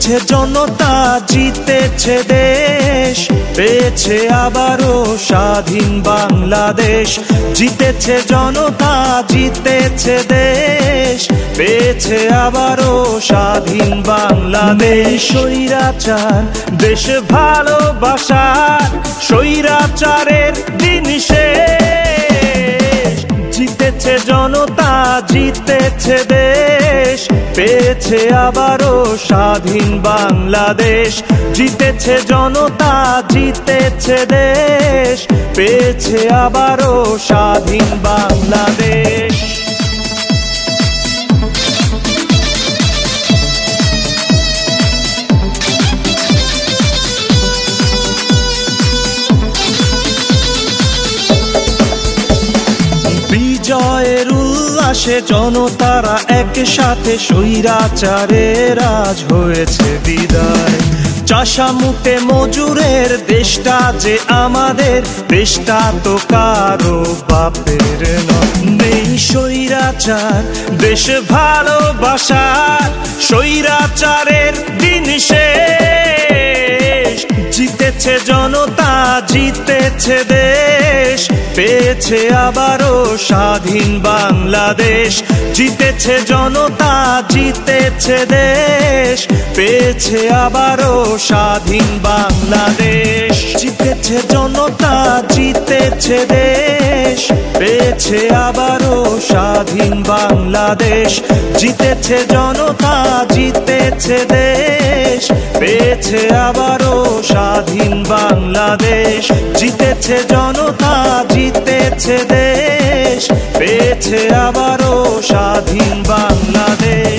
জিতেছে জনতা, জিতেছে দেশ, পেয়েছে আবারও স্বাধীন বাংলাদেশ। জিতেছে জনতা, জিতেছে দেশ, পেয়েছে আবারও স্বাধীন বাংলাদেশ। স্বৈরাচার দেশ ভালোবাসার, স্বৈরাচারের দিন শেষ। জিতেছে জনতা, জিতেছে দেশ, পেয়েছে আবারও স্বাধীন বাংলাদেশ। জিতেছে জনতা, জিতেছে দেশ, পেয়েছে আবারও স্বাধীন বাংলাদেশ। বিজয়ের উল্লাসে জনতারা একসাথে, স্বৈরাচারের আজ হয়েছে বিদায়। চাষা মুটে মজুরের দেশটা যে আমাদের, দেশটা তো কারো বাপের নয়। নেই স্বৈরাচার দেশ ভালোবাসার, স্বৈরাচারের দিন শেষ। জিতেছে জনতা, জিতেছে দেশ, পেয়েছে আবারও স্বাধীন বাংলাদেশ। জিতেছে জনতা, জিতেছে দেশ, পেয়েছে আবারও স্বাধীন বাংলাদেশ। জিতেছে জনতা, জিতেছে দেশ, পেয়েছে আবারও স্বাধীন বাংলাদেশ। জিতেছে জনতা, জিতেছে দেশ, পেয়েছে আবারও স্বাধীন বাংলাদেশ। জিতেছে জনতা, জিতেছে দেশ, পেয়েছে আবারও স্বাধীন বাংলাদেশ।